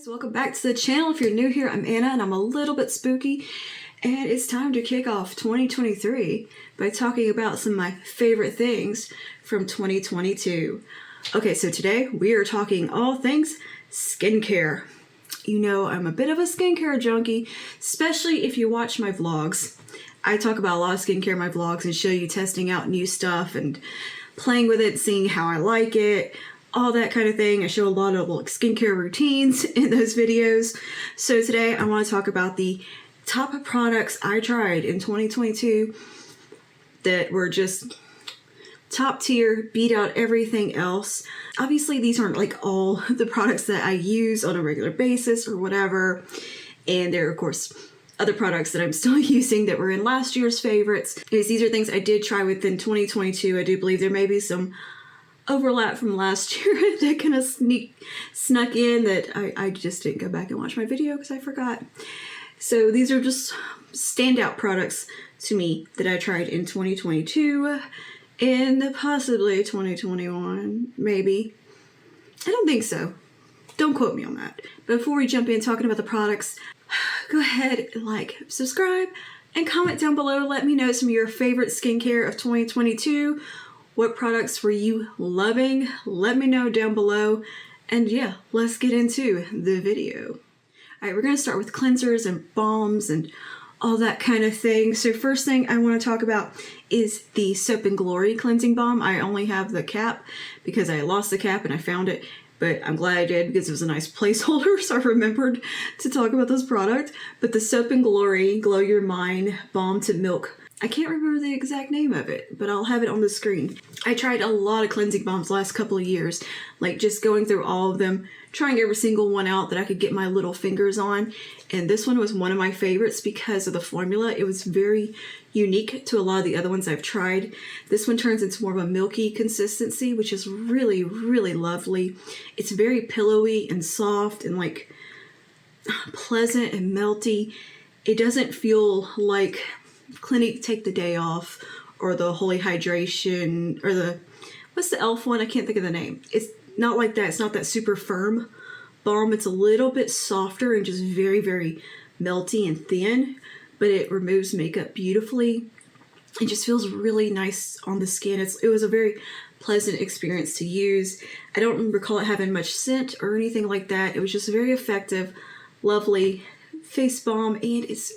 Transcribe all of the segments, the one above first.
Guys, welcome back to the channel. If you're new here, I'm Anna and I'm a little bit spooky, and it's time to kick off 2023 by talking about some of my favorite things from 2022. Okay, so today we are talking all things skincare. You know, I'm a bit of a skincare junkie, especially if you watch my vlogs. I talk about a lot of skincare in my vlogs and show you testing out new stuff and playing with it, seeing how I like it, all that kind of thing. I show a lot of like skincare routines in those videos. So today I want to talk about the top products I tried in 2022 that were just top tier, beat out everything else. Obviously these aren't like all the products that I use on a regular basis or whatever. And there are of course other products that I'm still using that were in last year's favorites. Because these are things I did try within 2022. I do believe there may be some overlap from last year that kind of snuck in that I just didn't go back and watch my video because I forgot. So these are just standout products to me that I tried in 2022 and possibly 2021, maybe. I don't think so. Don't quote me on that. Before we jump in talking about the products, go ahead and like, subscribe, and comment down below. Let me know some of your favorite skincare of 2022. What products were you loving? Let me know down below. And yeah, let's get into the video. All right, we're going to start with cleansers and balms and all that kind of thing. So first thing I want to talk about is the Soap and Glory Cleansing Balm. I only have the cap because I lost the cap and I found it, but I'm glad I did because it was a nice placeholder, so I remembered to talk about this product. But the Soap and Glory Glow Your Mind Balm to Milk. I can't remember the exact name of it, but I'll have it on the screen. I tried a lot of cleansing balms the last couple of years, like just going through all of them, trying every single one out that I could get my little fingers on. And this one was one of my favorites because of the formula. It was very unique to a lot of the other ones I've tried. This one turns into more of a milky consistency, which is really, really lovely. It's very pillowy and soft and like pleasant and melty. It doesn't feel like Clinique Take the Day Off or the Holy Hydration or the, what's the e.l.f. one? I can't think of the name. It's not like that. It's not that super firm balm. It's a little bit softer and just very, very melty and thin, but it removes makeup beautifully. It just feels really nice on the skin. It was a very pleasant experience to use. I don't recall it having much scent or anything like that. It was just very effective, lovely face balm, and it's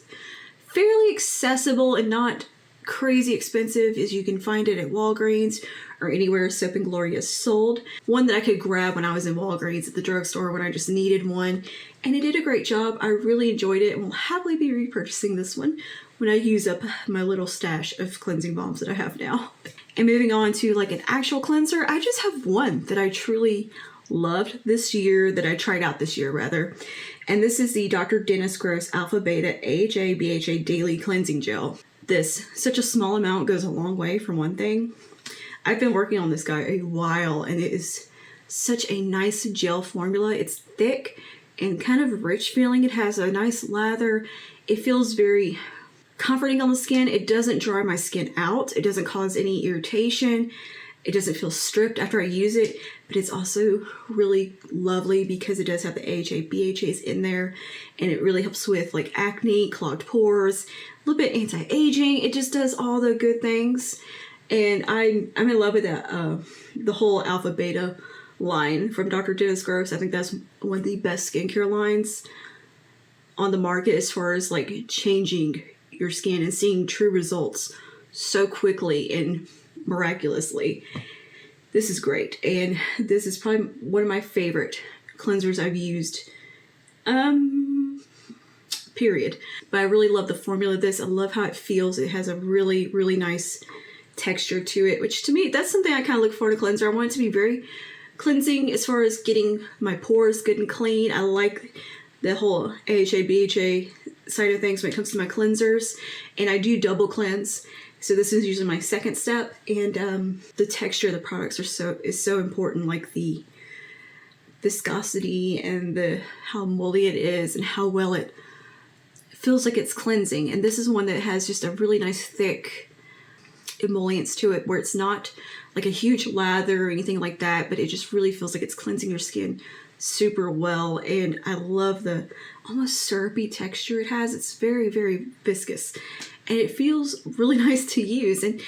fairly accessible and not crazy expensive, as you can find it at Walgreens or anywhere Soap and Glory is sold. One that I could grab when I was in Walgreens at the drugstore when I just needed one, and it did a great job. I really enjoyed it and will happily be repurchasing this one when I use up my little stash of cleansing balms that I have now. And moving on to like an actual cleanser, I just have one that I truly loved this year, that I tried out this year rather. And this is the Dr. Dennis Gross Alpha Beta AHA BHA Daily Cleansing Gel. Such a small amount goes a long way for one thing. I've been working on this guy a while, and it is such a nice gel formula. It's thick and kind of rich feeling. It has a nice lather. It feels very comforting on the skin. It doesn't dry my skin out. It doesn't cause any irritation. It doesn't feel stripped after I use it, but it's also really lovely because it does have the AHA, BHAs in there, and it really helps with like acne, clogged pores, a little bit anti-aging. It just does all the good things, and I'm in love with that, the whole Alpha Beta line from Dr. Dennis Gross. I think that's one of the best skincare lines on the market as far as like changing your skin and seeing true results so quickly and miraculously. This is great, and this is probably one of my favorite cleansers I've used, period. But I really love the formula of this. I love how it feels. It has a really, really nice texture to it, which to me, that's something I kind of look for in a cleanser. I want it to be very cleansing as far as getting my pores good and clean. I like the whole AHA, BHA side of things when it comes to my cleansers, and I do double cleanse. So this is usually my second step, and the texture of the products is so important, like the viscosity and how moldy it is and how well it feels like it's cleansing. And this is one that has just a really nice thick emollients to it, where it's not like a huge lather or anything like that, but it just really feels like it's cleansing your skin super well, and I love the almost syrupy texture it has. It's very, very viscous, and it feels really nice to use. And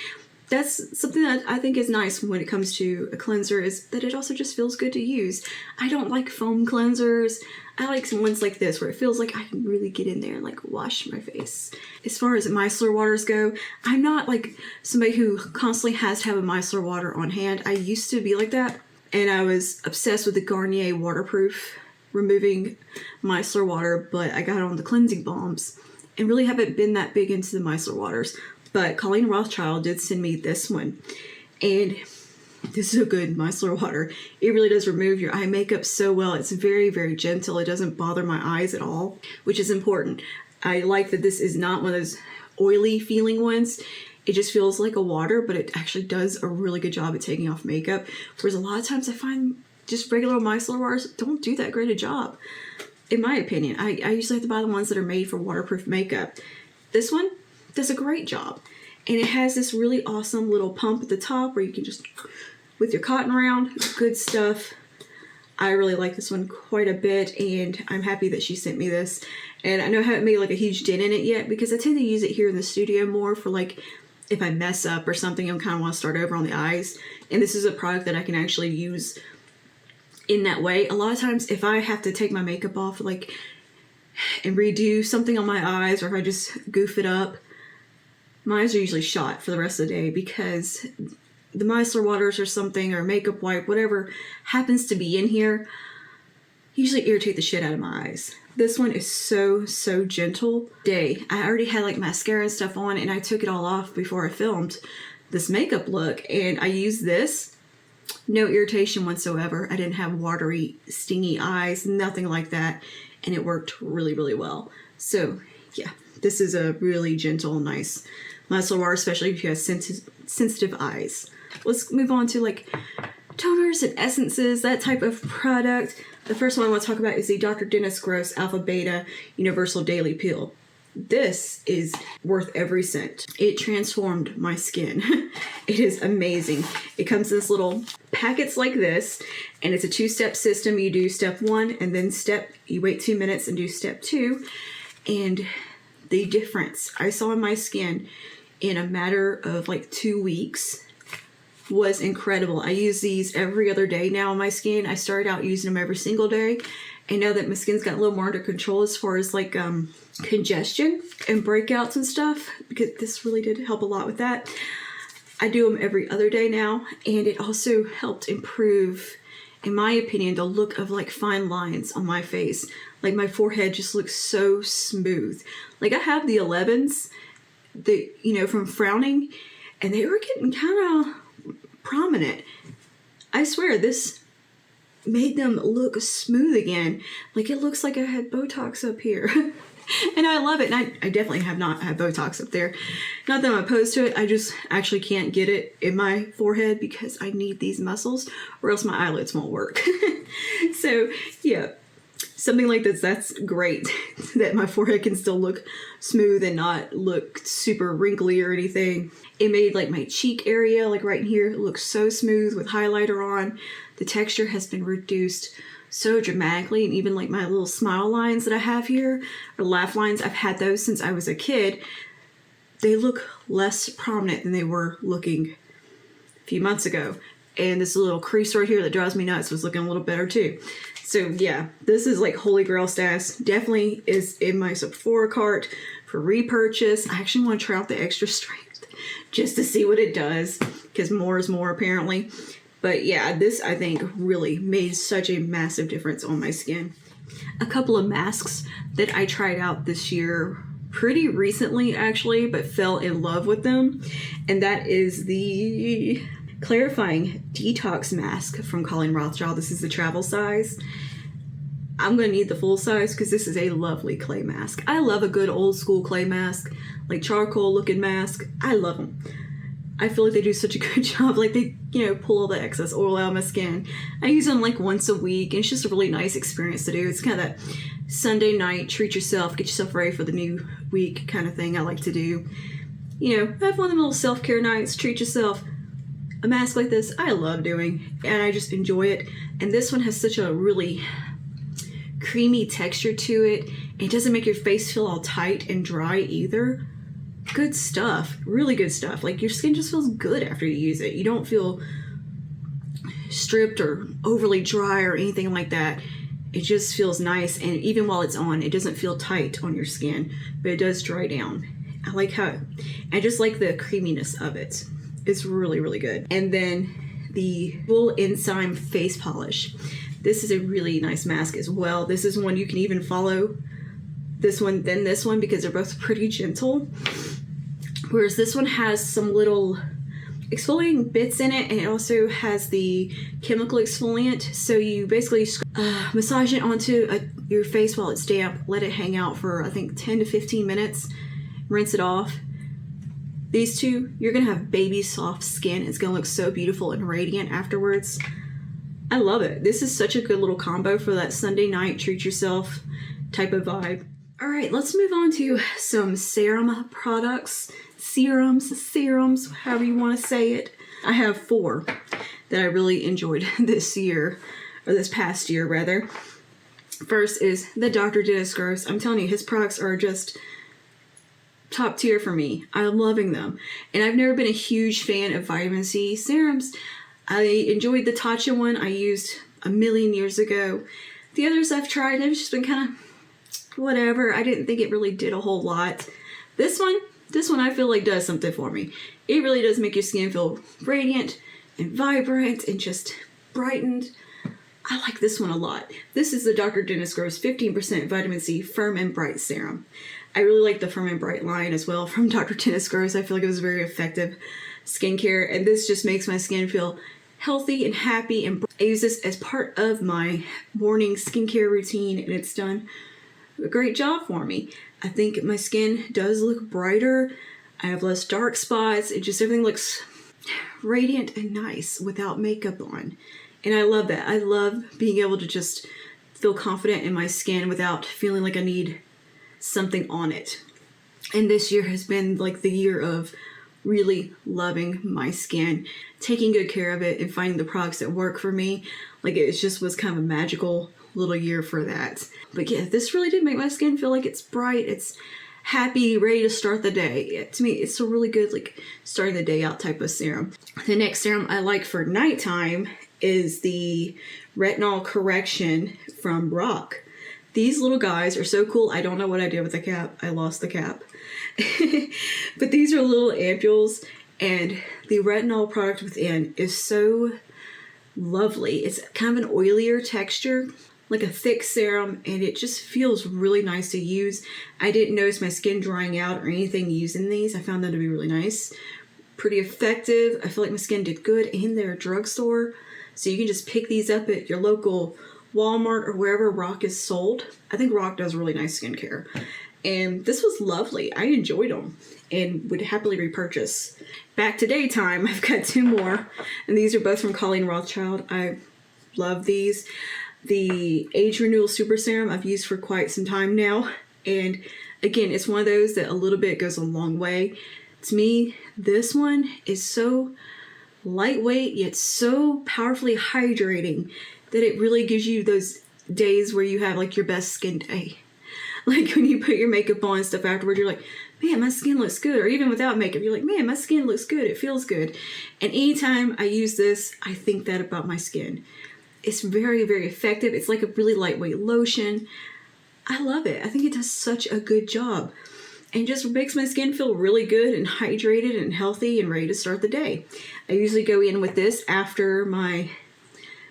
that's something that I think is nice when it comes to a cleanser, is that it also just feels good to use. I don't like foam cleansers. I like some ones like this where it feels like I can really get in there and like wash my face. As far as micellar waters go, I'm not like somebody who constantly has to have a micellar water on hand. I used to be like that, and I was obsessed with the Garnier waterproof removing micellar water, but I got on the cleansing balms and really haven't been that big into the micellar waters. But Colleen Rothschild did send me this one, and this is a good micellar water. It really does remove your eye makeup so well. It's very, very gentle. It doesn't bother my eyes at all, which is important. I like that this is not one of those oily feeling ones. It just feels like a water, but it actually does a really good job at taking off makeup. Whereas a lot of times I find just regular micellar waters don't do that great a job, in my opinion. I usually have to buy the ones that are made for waterproof makeup. This one does a great job. And it has this really awesome little pump at the top where you can just, with your cotton round, good stuff. I really like this one quite a bit, and I'm happy that she sent me this. And I know I haven't made like a huge dent in it yet because I tend to use it here in the studio more for like if I mess up or something and kind of want to start over on the eyes. And this is a product that I can actually use in that way. A lot of times if I have to take my makeup off like and redo something on my eyes, or if I just goof it up, my eyes are usually shot for the rest of the day because the micellar waters or something, or makeup wipe, whatever happens to be in here, usually irritate the shit out of my eyes. This one is so, so gentle. I already had like mascara and stuff on, and I took it all off before I filmed this makeup look, and I used this. No irritation whatsoever. I didn't have watery, stingy eyes, nothing like that, and it worked really, really well. So yeah, this is a really gentle, nice micellar water, especially if you have sensitive eyes. Let's move on to like toners and essences, that type of product. The first one I want to talk about is the Dr. Dennis Gross Alpha Beta Universal Daily Peel. This is worth every cent. It transformed my skin. It is amazing. It comes in this little packets like this, and it's a 2-step system. You do step 1 and then you wait 2 minutes and do step 2. And the difference I saw in my skin in a matter of like 2 weeks was incredible. I use these every other day now on my skin. I started out using them every single day, and now that my skin's got a little more under control as far as like congestion and breakouts and stuff, because this really did help a lot with that, I do them every other day now, and it also helped improve, in my opinion, the look of like fine lines on my face. Like my forehead just looks so smooth. Like I have the 11s that, you know, from frowning, and they were getting kind of prominent. I swear this made them look smooth again. Like it looks like I had Botox up here. And I love it. And I definitely have not had Botox up there. Not that I'm opposed to it. I just actually can't get it in my forehead because I need these muscles or else my eyelids won't work. So yeah, something like this, that's great. That my forehead can still look smooth and not look super wrinkly or anything. It made like my cheek area, like right in here, look so smooth with highlighter on. The texture has been reduced so dramatically, and even like my little smile lines that I have here, or laugh lines, I've had those since I was a kid. They look less prominent than they were looking a few months ago. And this little crease right here that drives me nuts was looking a little better too. So yeah, this is like holy grail status. Definitely is in my Sephora cart for repurchase. I actually want to try out the extra strength just to see what it does, because more is more apparently. But yeah, this I think really made such a massive difference on my skin. A couple of masks that I tried out this year pretty recently actually, but fell in love with them. And that is the clarifying detox mask from Colleen Rothschild. This is the travel size. I'm going to need the full size because this is a lovely clay mask. I love a good old school clay mask, like charcoal looking mask. I love them. I feel like they do such a good job. Like they, you know, pull all the excess oil out of my skin. I use them like once a week, and it's just a really nice experience to do. It's kind of that Sunday night, treat yourself, get yourself ready for the new week kind of thing I like to do. You know, have one of them little self-care nights, treat yourself. a mask like this I love doing, and I just enjoy it. And this one has such a really creamy texture to it. It doesn't make your face feel all tight and dry either. Good stuff. Really good stuff. Like, your skin just feels good after you use it. You don't feel stripped or overly dry or anything like that. It just feels nice, and even while it's on, it doesn't feel tight on your skin, but it does dry down. I like how, I just like the creaminess of it. It's really, really good. And then the Full Enzyme Face Polish. This is a really nice mask as well. This is one you can even follow this one, then this one, because they're both pretty gentle. Whereas this one has some little exfoliating bits in it, and it also has the chemical exfoliant. So you basically massage it onto your face while it's damp, let it hang out for, I think, 10 to 15 minutes, rinse it off. These two, you're gonna have baby soft skin. It's gonna look so beautiful and radiant afterwards. I love it. This is such a good little combo for that Sunday night treat yourself type of vibe. All right, let's move on to some serum products. Serums, however you want to say it. I have 4 that I really enjoyed this year, or this past year rather. First is the Dr. Dennis Gross. I'm telling you, his products are just top tier for me. I'm loving them. And I've never been a huge fan of vitamin C serums. I enjoyed the Tatcha one I used a million years ago. The others I've tried, they've just been kind of whatever. I didn't think it really did a whole lot. This one I feel like does something for me. It really does make your skin feel radiant and vibrant and just brightened. I like this one a lot. This is the Dr. Dennis Gross 15% Vitamin C Firm and Bright Serum. I really like the Firm and Bright line as well from Dr. Dennis Gross. I feel like it was very effective skincare, and this just makes my skin feel healthy and happy. And I use this as part of my morning skincare routine, and it's done a great job for me. I think my skin does look brighter. I have less dark spots. It just, everything looks radiant and nice without makeup on. And I love that. I love being able to just feel confident in my skin without feeling like I need something on it. And this year has been like the year of really loving my skin, taking good care of it, and finding the products that work for me. Like, it just was kind of a magical little year for that. But yeah, this really did make my skin feel like it's bright, it's happy, ready to start the day. To me, it's a really good, like, starting the day out type of serum. The next serum I like for nighttime is the Retinol Correction from Rock. These little guys are so cool. I don't know what I did with the cap. I lost the cap. But these are little ampules, and the retinol product within is so lovely. It's kind of an oilier texture, like a thick serum, and it just feels really nice to use. I didn't notice my skin drying out or anything using these. I found them to be really nice, pretty effective. I feel like my skin did good in their drugstore. So you can just pick these up at your local Walmart or wherever Rock is sold. I think Rock does really nice skincare. And this was lovely. I enjoyed them and would happily repurchase. Back to daytime, I've got 2 more. And these are both from Colleen Rothschild. I love these. The Age Renewal Super Serum I've used for quite some time now. And again, it's one of those that a little bit goes a long way. To me, this one is so lightweight, yet so powerfully hydrating that it really gives you those days where you have like your best skin day. Like when you put your makeup on and stuff afterward, you're like, man, my skin looks good. Or even without makeup, you're like, man, my skin looks good. It feels good. And anytime I use this, I think that about my skin. It's very, very effective. It's like a really lightweight lotion. I love it. I think it does such a good job. And just makes my skin feel really good and hydrated and healthy and ready to start the day. I usually go in with this after my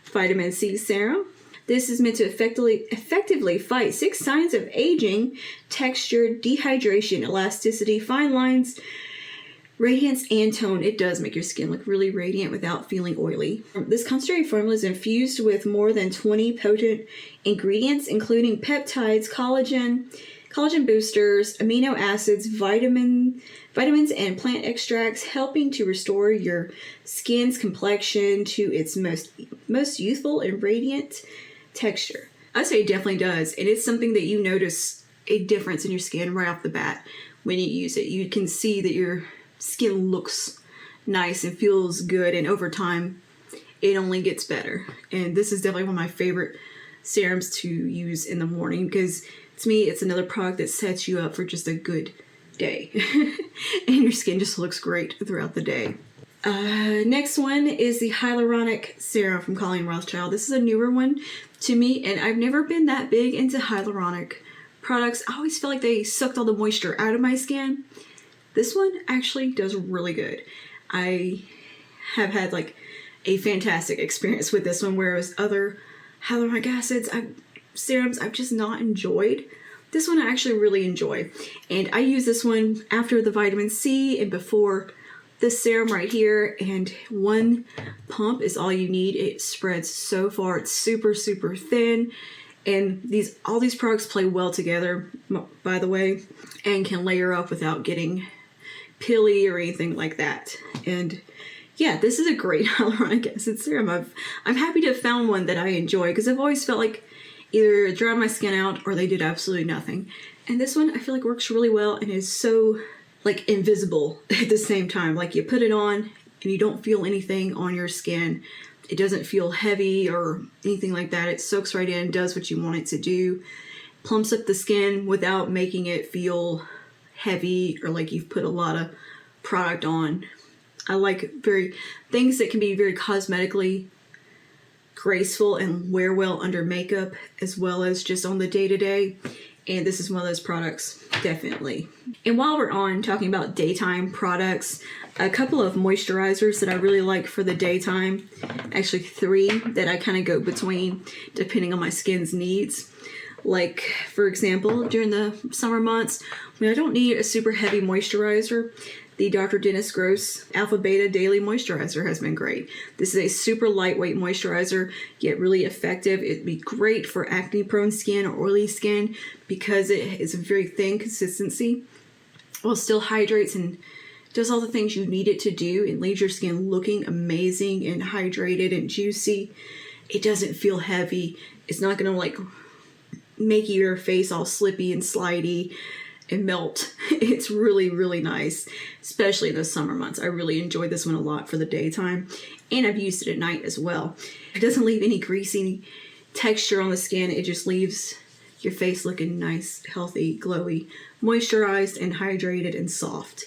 vitamin C serum. This is meant to effectively fight 6 signs of aging: texture, dehydration, elasticity, fine lines, radiance, and tone. It does make your skin look really radiant without feeling oily. This concentrated formula is infused with more than 20 potent ingredients, including peptides, collagen boosters, amino acids, vitamins, and plant extracts, helping to restore your skin's complexion to its most youthful and radiant texture. I'd say it definitely does, and it's something that you notice a difference in your skin right off the bat when you use it. You can see that your skin looks nice and feels good, and over time it only gets better. And this is definitely one of my favorite serums to use in the morning, because to me it's another product that sets you up for just a good day and your skin just looks great throughout the day. Next one is the hyaluronic serum from Colleen Rothschild. This is a newer one to me, and I've never been that big into hyaluronic products. I always feel like they sucked all the moisture out of my skin. This one actually does really good. I have had like a fantastic experience with this one, whereas other hyaluronic acids, serums I've just not enjoyed. This one I actually really enjoy. And I use this one after the vitamin C and before this serum right here, and one pump is all you need. It spreads so far. It's super, super thin. And all these products play well together, by the way, and can layer up without getting pilly or anything like that. And yeah, this is a great hyaluronic acid serum. I'm happy to have found one that I enjoy, because I've always felt like either it dried my skin out or they did absolutely nothing. And this one I feel like works really well and is so like invisible at the same time. Like you put it on and you don't feel anything on your skin. It doesn't feel heavy or anything like that. It soaks right in, does what you want it to do, plumps up the skin without making it feel heavy or like you've put a lot of product on. I like things that can be very cosmetically graceful and wear well under makeup as well as just on the day-to-day. And this is one of those products, definitely. And while we're on talking about daytime products, a couple of moisturizers that I really like for the daytime, actually 3 that I kind of go between depending on my skin's needs. Like, for example, during the summer months, when I don't need a super heavy moisturizer, the Dr. Dennis Gross Alpha Beta Daily Moisturizer has been great. This is a super lightweight moisturizer, yet really effective. It'd be great for acne-prone skin or oily skin because it is a very thin consistency while still hydrates and does all the things you need it to do and leaves your skin looking amazing and hydrated and juicy. It doesn't feel heavy. It's not going to like make your face all slippy and slidey and melt. It's really, really nice, especially in the summer months. I really enjoyed this one a lot for the daytime, and I've used it at night as well. It doesn't leave any greasy texture on the skin. It just leaves your face looking nice, healthy, glowy, moisturized, and hydrated and soft.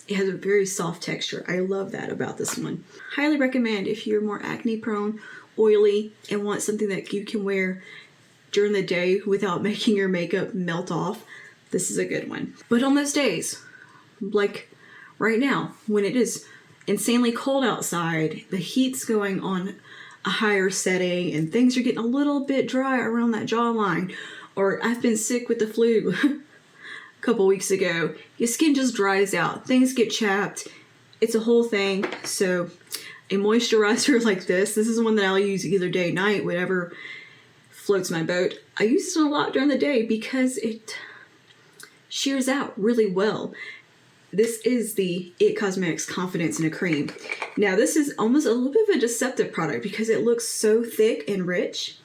It has a very soft texture. I love that about this one. Highly recommend if you're more acne prone, oily, and want something that you can wear during the day without making your makeup melt off. This is a good one. But on those days, like right now, when it is insanely cold outside, the heat's going on a higher setting, and things are getting a little bit dry around that jawline, or I've been sick with the flu a couple weeks ago, your skin just dries out. Things get chapped. It's a whole thing. So a moisturizer like this is one that I'll use either day, night, whatever floats my boat. I use this one a lot during the day because it shears out really well. This is the IT Cosmetics Confidence in a Cream. Now this is almost a little bit of a deceptive product because it looks so thick and rich,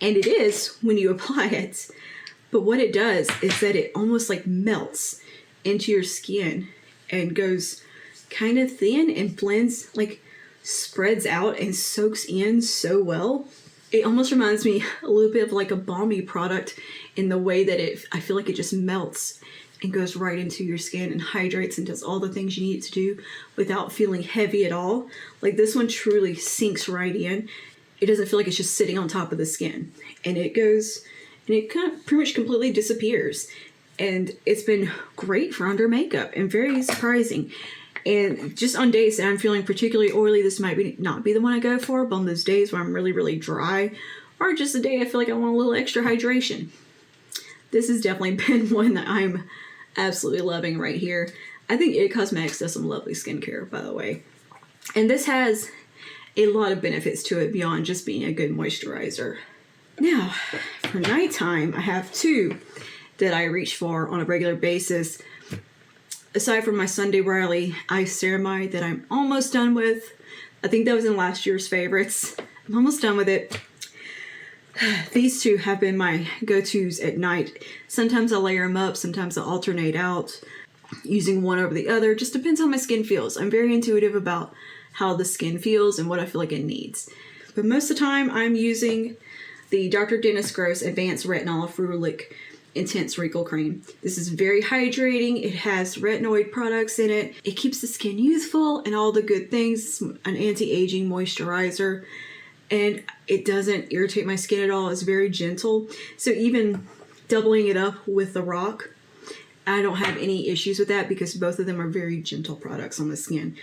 and it is when you apply it. But what it does is that it almost like melts into your skin and goes kind of thin and blends, like spreads out and soaks in so well. It almost reminds me a little bit of like a balmy product in the way that I feel like it just melts and goes right into your skin and hydrates and does all the things you need it to do without feeling heavy at all. Like this one truly sinks right in. It doesn't feel like it's just sitting on top of the skin. And it goes, and it kind of pretty much completely disappears. And it's been great for under makeup and very surprising. And just on days that I'm feeling particularly oily, this might not be the one I go for, but on those days where I'm really, really dry, or just a day I feel like I want a little extra hydration, this has definitely been one that I'm absolutely loving right here. I think IT Cosmetics does some lovely skincare, by the way. And this has a lot of benefits to it beyond just being a good moisturizer. Now, for nighttime, I have 2 that I reach for on a regular basis. Aside from my Sunday Riley Ice Ceramide that I'm almost done with. I think that was in last year's favorites. I'm almost done with it. These 2 have been my go-tos at night. Sometimes I'll layer them up, sometimes I'll alternate out. using one over the other. Just depends how my skin feels. I'm very intuitive about how the skin feels and what I feel like it needs. But most of the time I'm using the Dr. Dennis Gross Advanced Retinol Ferulic Intense Wrinkle Cream. This is very hydrating. It has retinoid products in it. It keeps the skin youthful and all the good things. It's an anti-aging moisturizer. And it doesn't irritate my skin at all. It's very gentle. So even doubling it up with the Rock, I don't have any issues with that because both of them are very gentle products on the skin.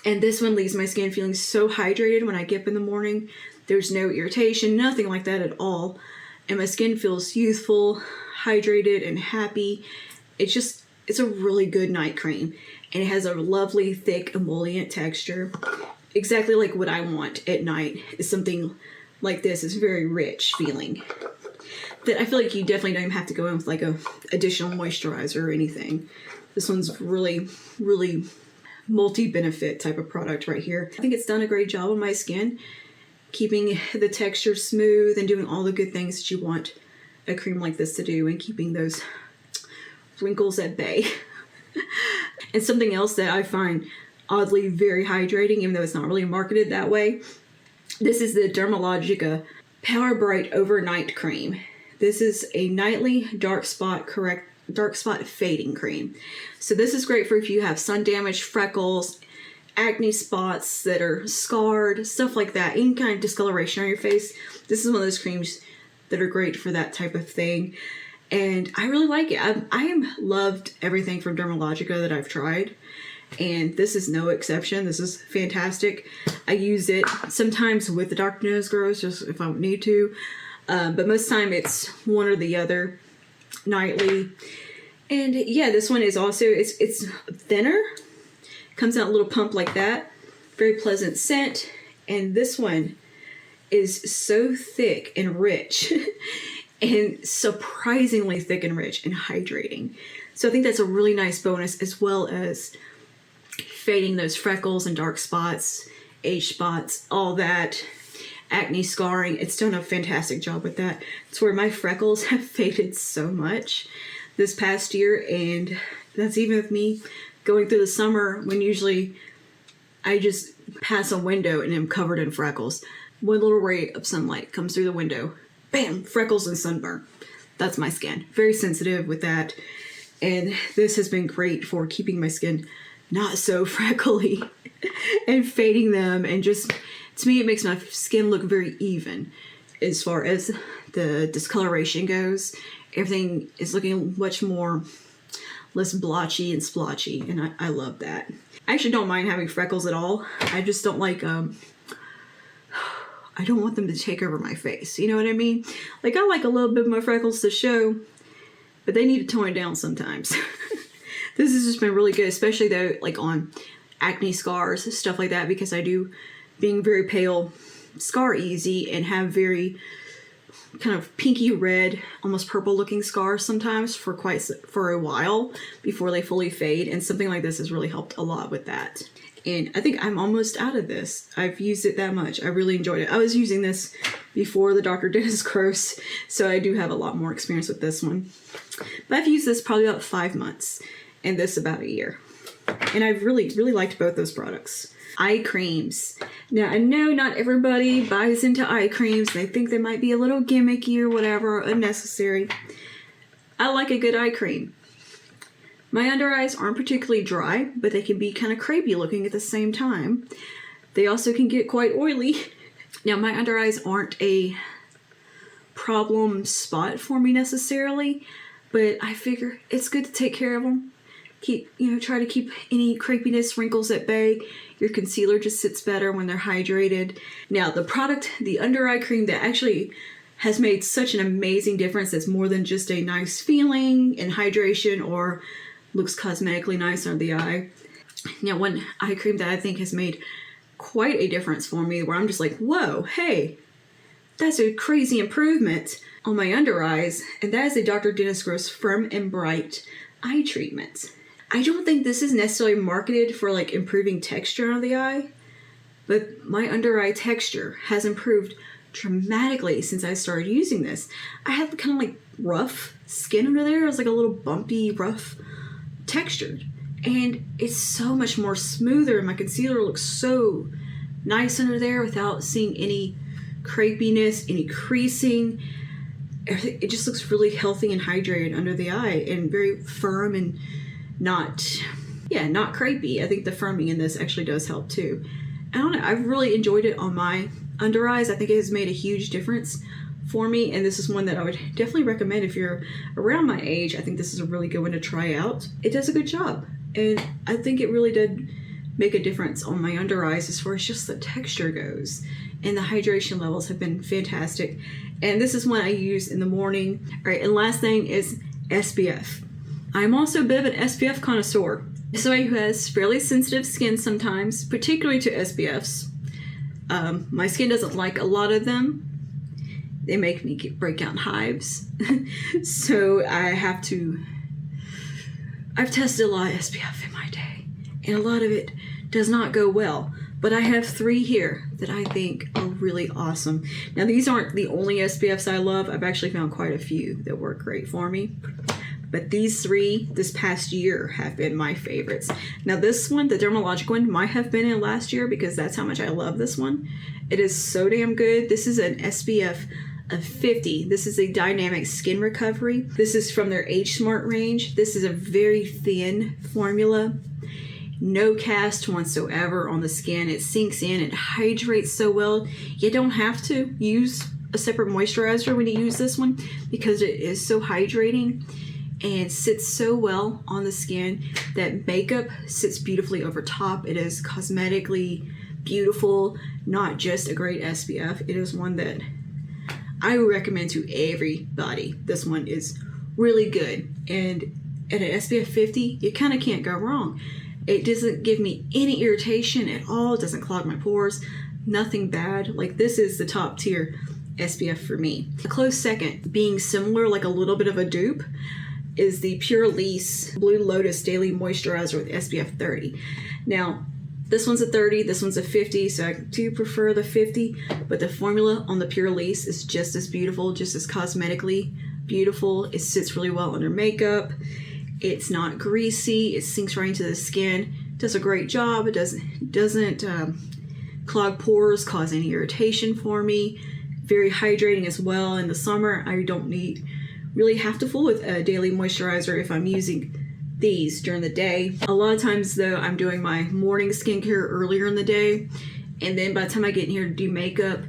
And this one leaves my skin feeling so hydrated when I get up in the morning. There's no irritation, nothing like that at all. And my skin feels youthful, hydrated, and happy. It's a really good night cream. And it has a lovely, thick, emollient texture. Exactly like what I want at night is something like this. It's very rich feeling. That I feel like you definitely don't even have to go in with like a additional moisturizer or anything. This one's really, really multi-benefit type of product right here. I think it's done a great job on my skin, keeping the texture smooth and doing all the good things that you want a cream like this to do and keeping those wrinkles at bay. And something else that I find oddly very hydrating, even though it's not really marketed that way, this is the Dermalogica Power Bright Overnight Cream. This is a nightly dark spot fading cream. So this is great for if you have sun damage, freckles, acne spots that are scarred, stuff like that, any kind of discoloration on your face. This is one of those creams that are great for that type of thing. And I really like it. I am loved everything from Dermalogica that I've tried. And this is no exception. This is fantastic. I use it sometimes with the Dr. Dennis Gross, just if I need to. But most of the time it's one or the other nightly. And yeah, this one is also, it's thinner. Comes out a little pump like that. Very pleasant scent. And this one is so thick and rich. And surprisingly thick and rich and hydrating. So I think that's a really nice bonus, as well as fading those freckles and dark spots, age spots, all that, acne scarring. It's done a fantastic job with that. It's where my freckles have faded so much this past year, and that's even with me going through the summer when usually I just pass a window and I'm covered in freckles. One little ray of sunlight comes through the window, bam, freckles and sunburn. That's my skin. Very sensitive with that. And this has been great for keeping my skin not so freckly and fading them, and just, to me, it makes my skin look very even as far as the discoloration goes. Everything is looking much more less blotchy and splotchy, and I love that. I actually don't mind having freckles at all. I just don't like I don't want them to take over my face. You know what I mean? Like, I like a little bit of my freckles to show, but they need to tone it down sometimes. This has just been really good, especially though, like on acne scars, stuff like that, because I do, being very pale, scar easy and have very kind of pinky red, almost purple looking scars sometimes for a while before they fully fade. And something like this has really helped a lot with that. And I think I'm almost out of this. I've used it that much. I really enjoyed it. I was using this before the Dr. Dennis Gross, so I do have a lot more experience with this one. But I've used this probably about 5 months, and this about a year. And I've really, really liked both those products. Eye creams. Now, I know not everybody buys into eye creams. They think they might be a little gimmicky or whatever, unnecessary. I like a good eye cream. My under eyes aren't particularly dry, but they can be kind of crepey looking at the same time. They also can get quite oily. Now, my under eyes aren't a problem spot for me necessarily, but I figure it's good to take care of them. Try to keep any crepiness, wrinkles at bay. Your concealer just sits better when they're hydrated. Now, the under eye cream that actually has made such an amazing difference, that's more than just a nice feeling and hydration or looks cosmetically nice under the eye. Now, one eye cream that I think has made quite a difference for me, where I'm just like, whoa, hey, that's a crazy improvement on my under eyes, and that is a Dr. Dennis Gross Firm and Bright eye treatment. I don't think this is necessarily marketed for like improving texture on the eye, but my under eye texture has improved dramatically since I started using this. I had kind of like rough skin under there. It was like a little bumpy, rough textured, and it's so much more smoother. My concealer looks so nice under there without seeing any crepiness, any creasing. It just looks really healthy and hydrated under the eye, and very firm and not crepey. I think the firming in this actually does help too. I don't know, I've really enjoyed it on my under eyes. I think it has made a huge difference for me, and this is one that I would definitely recommend if you're around my age. I think this is a really good one to try out. It does a good job, and I think it really did make a difference on my under eyes as far as just the texture goes, and the hydration levels have been fantastic. And this is one I use in the morning. All right, and last thing is SPF. I'm also a bit of an SPF connoisseur. Somebody who has fairly sensitive skin sometimes, particularly to SPFs. My skin doesn't like a lot of them. They make me break out in hives. So I've tested a lot of SPF in my day, and a lot of it does not go well. But I have 3 here that I think are really awesome. Now, these aren't the only SPFs I love. I've actually found quite a few that work great for me. But these 3 this past year have been my favorites. Now, this one, the Dermalogic one, might have been in last year because that's how much I love this one. It is so damn good. This is an SPF of 50. This is a dynamic skin recovery. This is from their Age Smart range. This is a very thin formula. No cast whatsoever on the skin. It sinks in. It hydrates so well. You don't have to use a separate moisturizer when you use this one because it is so hydrating and sits so well on the skin that makeup sits beautifully over top. It is cosmetically beautiful, not just a great SPF. It is one that I would recommend to everybody. This one is really good, and at an SPF 50, you kind of can't go wrong. It doesn't give me any irritation at all. It doesn't clog my pores. Nothing bad. Like, this is the top tier SPF for me. A close second, being similar, like a little bit of a dupe, is the Pure Lease Blue Lotus Daily Moisturizer with SPF 30. Now, this one's a 30, this one's a 50, so I do prefer the 50, but the formula on the Pure Lease is just as beautiful, just as cosmetically beautiful. It sits really well under makeup. It's not greasy. It sinks right into the skin. Does a great job. It doesn't clog pores, cause any irritation for me. Very hydrating as well. In the summer, I don't really have to fool with a daily moisturizer if I'm using these during the day. A lot of times, though, I'm doing my morning skincare earlier in the day, and then by the time I get in here to do makeup,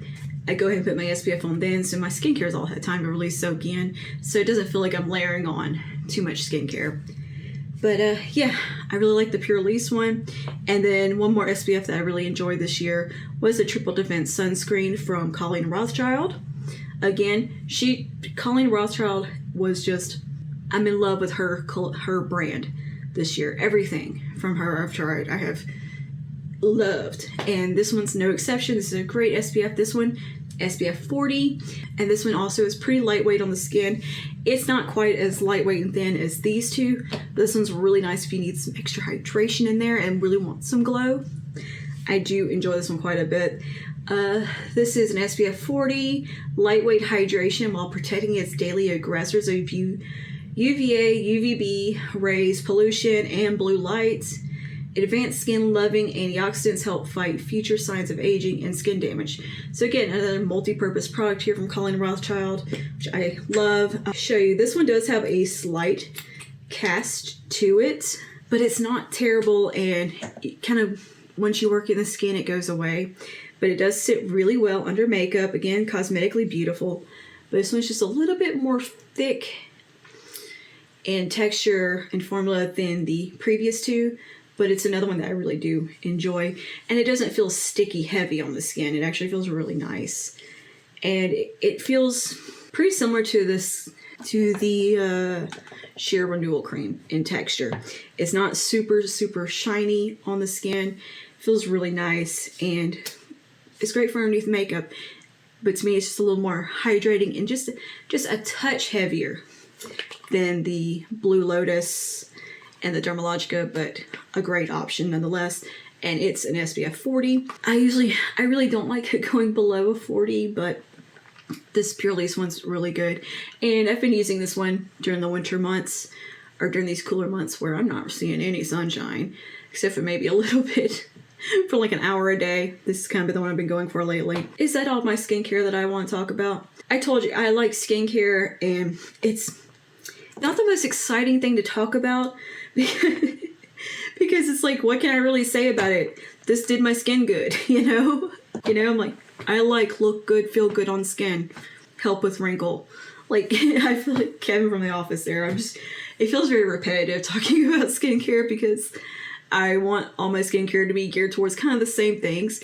I go ahead and put my SPF on then, so my skincare's all had time to really soak in, so it doesn't feel like I'm layering on too much skincare. But yeah, I really like the Pure Lease one. And then one more SPF that I really enjoyed this year was the Triple Defense Sunscreen from Colleen Rothschild. Again, Colleen Rothschild was just, I'm in love with her brand this year. Everything from her I've tried, I have loved, and this one's no exception. This is a great SPF. This one, SPF 40, and this one also is pretty lightweight on the skin. It's not quite as lightweight and thin as these two, but this one's really nice if you need some extra hydration in there and really want some glow. I do enjoy this one quite a bit. This is an SPF 40, lightweight hydration while protecting against daily aggressors of UVA, UVB rays, pollution, and blue lights. Advanced skin-loving antioxidants help fight future signs of aging and skin damage. So again, another multi-purpose product here from Colleen Rothschild, which I love. I'll show you. This one does have a slight cast to it, but it's not terrible, and it kind of, once you work in the skin, it goes away. But it does sit really well under makeup. Again, cosmetically beautiful. But this one's just a little bit more thick in texture and formula than the previous two. But it's another one that I really do enjoy. And it doesn't feel sticky heavy on the skin. It actually feels really nice. And it feels pretty similar to the Sheer Renewal Cream in texture. It's not super, super shiny on the skin. It feels really nice. And it's great for underneath makeup. But to me, it's just a little more hydrating and just a touch heavier than the Blue Lotus and the Dermalogica, but a great option nonetheless. And it's an SPF 40. I really don't like it going below a 40, but this Pure Lease one's really good. And I've been using this one during the winter months. or during these cooler months where I'm not seeing any sunshine, except for maybe a little bit for like an hour a day. This is kind of the one I've been going for lately. Is that all my skincare that I want to talk about? I told you I like skincare, and it's not the most exciting thing to talk about because it's like, what can I really say about it? This did my skin good, you know? I'm like, I like look good, feel good on skin, help with wrinkle. Like, I feel like Kevin from The Office there. It feels very repetitive talking about skincare because I want all my skincare to be geared towards kind of the same things,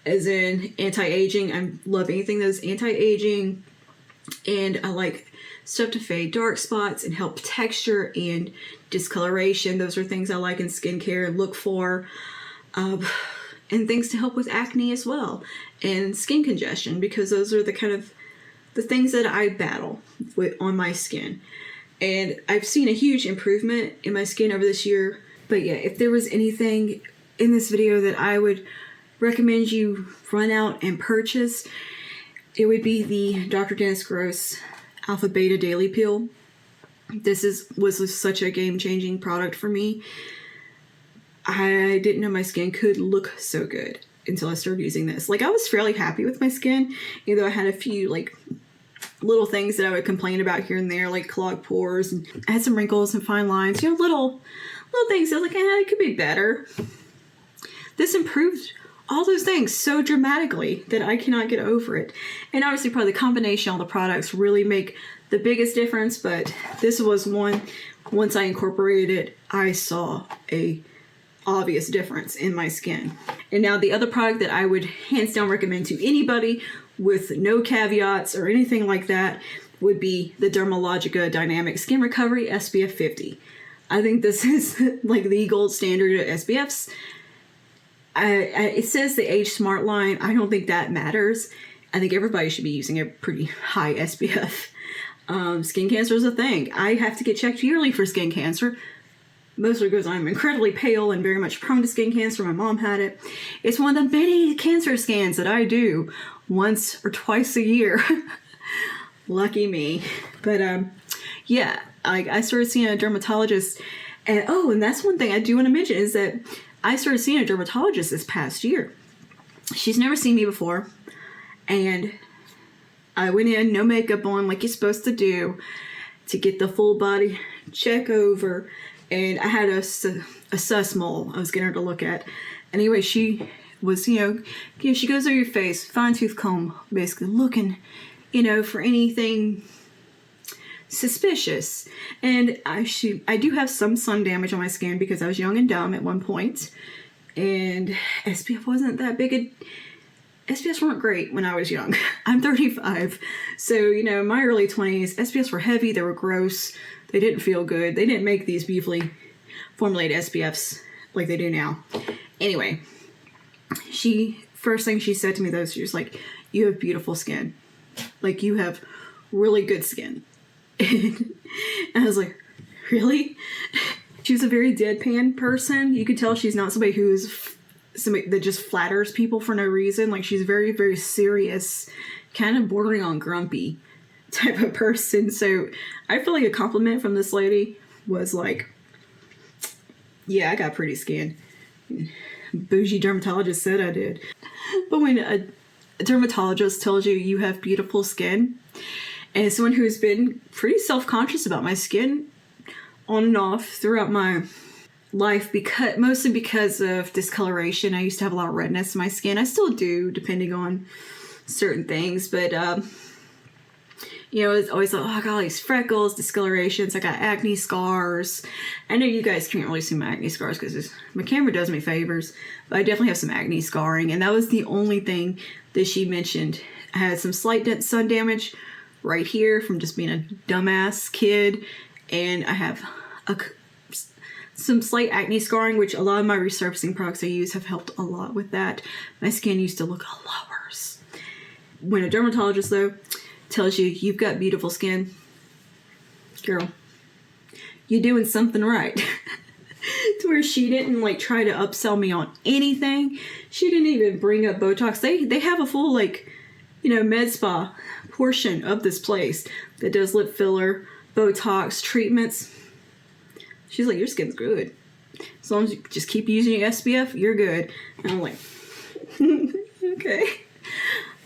as in anti-aging. I love anything that's anti-aging, and I like stuff to fade dark spots and help texture and discoloration. Those are things I like in skincare, look for. And things to help with acne as well, and skin congestion, because those are the kind of the things that I battle with on my skin. And I've seen a huge improvement in my skin over this year. But yeah, if there was anything in this video that I would recommend you run out and purchase, it would be the Dr. Dennis Gross Alpha Beta Daily Peel. This was such a game-changing product for me. I didn't know my skin could look so good until I started using this. Like, I was fairly happy with my skin, even though I had a few like little things that I would complain about here and there, like clogged pores, and I had some wrinkles and fine lines, little things. I was like, it could be better. This improved all those things so dramatically that I cannot get over it. And obviously probably the combination of all the products really make the biggest difference, but this was one, once I incorporated it, I saw a obvious difference in my skin. And now the other product that I would hands down recommend to anybody with no caveats or anything like that would be the Dermalogica Dynamic Skin Recovery SPF 50. I think this is like the gold standard of SPFs. It says the Age Smart line. I don't think that matters. I think everybody should be using a pretty high SPF. Skin cancer is a thing. I have to get checked yearly for skin cancer, mostly because I'm incredibly pale and very much prone to skin cancer. My mom had it. It's one of the many cancer scans that I do once or twice a year. Lucky me. But yeah, I started seeing a dermatologist. And that's one thing I do want to mention is that I started seeing a dermatologist this past year. She's never seen me before. And I went in, no makeup on, like you're supposed to do, to get the full body check over. And I had a sus mole I was getting her to look at. Anyway, she was, she goes over your face, fine tooth comb, basically looking, for anything suspicious. And I do have some sun damage on my skin because I was young and dumb at one point. And SPF wasn't that big SPFs weren't great when I was young. I'm 35. So, in my early 20s, SPFs were heavy, they were gross. They didn't feel good. They didn't make these beautifully formulated SPFs like they do now. Anyway, first thing she said to me though, she was like, you have beautiful skin. Like, you have really good skin. And I was like, really? She's a very deadpan person. You could tell she's not somebody that just flatters people for no reason. Like, she's very, very serious, kind of bordering on grumpy type of person. So I feel like a compliment from this lady was like, yeah, I got pretty skin. Bougie dermatologist said I did. But when a dermatologist tells you have beautiful skin, and as someone who's been pretty self-conscious about my skin on and off throughout my life, mostly because of discoloration. I used to have a lot of redness in my skin. I still do, depending on certain things, but it's always like, I got all these freckles, discolorations, I got acne scars. I know you guys can't really see my acne scars because my camera does me favors, but I definitely have some acne scarring, and that was the only thing that she mentioned. I had some slight sun damage right here from just being a dumbass kid, and I have some slight acne scarring, which a lot of my resurfacing products I use have helped a lot with that. My skin used to look a lot worse. When a dermatologist, though, tells you you've got beautiful skin, girl, you're doing something right. To where she didn't try to upsell me on anything. She didn't even bring up Botox. They have a full med spa portion of this place that does lip filler, Botox treatments. She's like, your skin's good. As long as you just keep using your SPF, you're good. And I'm like, okay.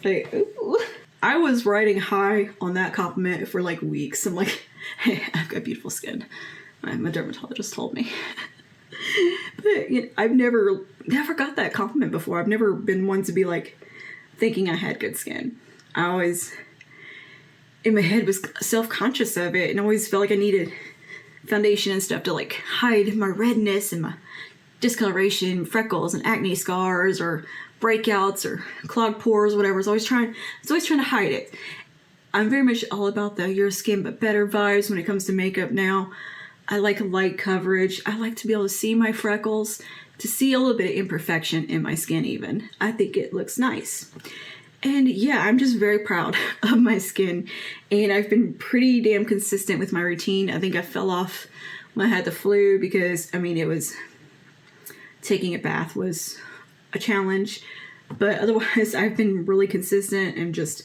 Like, ooh. I was riding high on that compliment for like weeks. I'm like, hey, I've got beautiful skin. My dermatologist told me. But you know, I've never got that compliment before. I've never been one to be like thinking I had good skin. I always, in my head, was self-conscious of it and always felt like I needed foundation and stuff to like hide my redness and my discoloration, freckles and acne scars or breakouts or clogged pores, whatever. I was always trying to hide it. I'm very much all about the your skin but better vibes when it comes to makeup now. I like light coverage. I like to be able to see my freckles, to see a little bit of imperfection in my skin even. I think it looks nice. And yeah, I'm just very proud of my skin. And I've been pretty damn consistent with my routine. I think I fell off when I had the flu because, I mean, it was, taking a bath was a challenge. But otherwise, I've been really consistent and just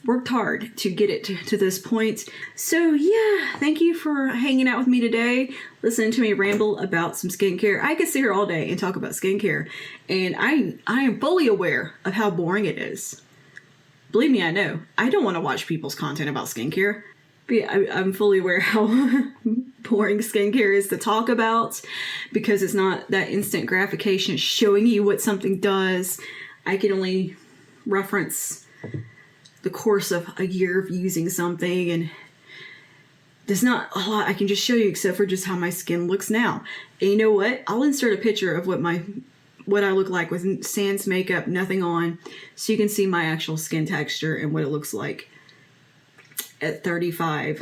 worked hard to get it to this point. So yeah, thank you for hanging out with me today, listening to me ramble about some skincare. I could sit here all day and talk about skincare, and I am fully aware of how boring it is. Believe me, I know. I don't want to watch people's content about skincare. But yeah, I'm fully aware how boring skincare is to talk about because it's not that instant gratification showing you what something does. I can only reference the course of a year of using something, and there's not a lot I can just show you except for just how my skin looks now. And you know what? I'll insert a picture of what I look like with sans makeup, nothing on, so you can see my actual skin texture and what it looks like at 35.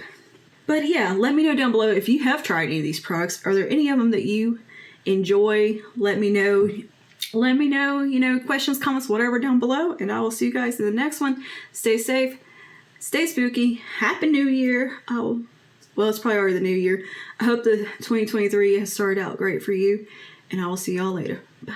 But yeah, let me know down below if you have tried any of these products. Are there any of them that you enjoy? Let me know. Let me know, you know, questions, comments, whatever down below, and I will see you guys in the next one. Stay safe, stay spooky, Happy New Year. Oh, well, it's probably already the new year. I hope the 2023 has started out great for you, and I will see y'all later. Bye.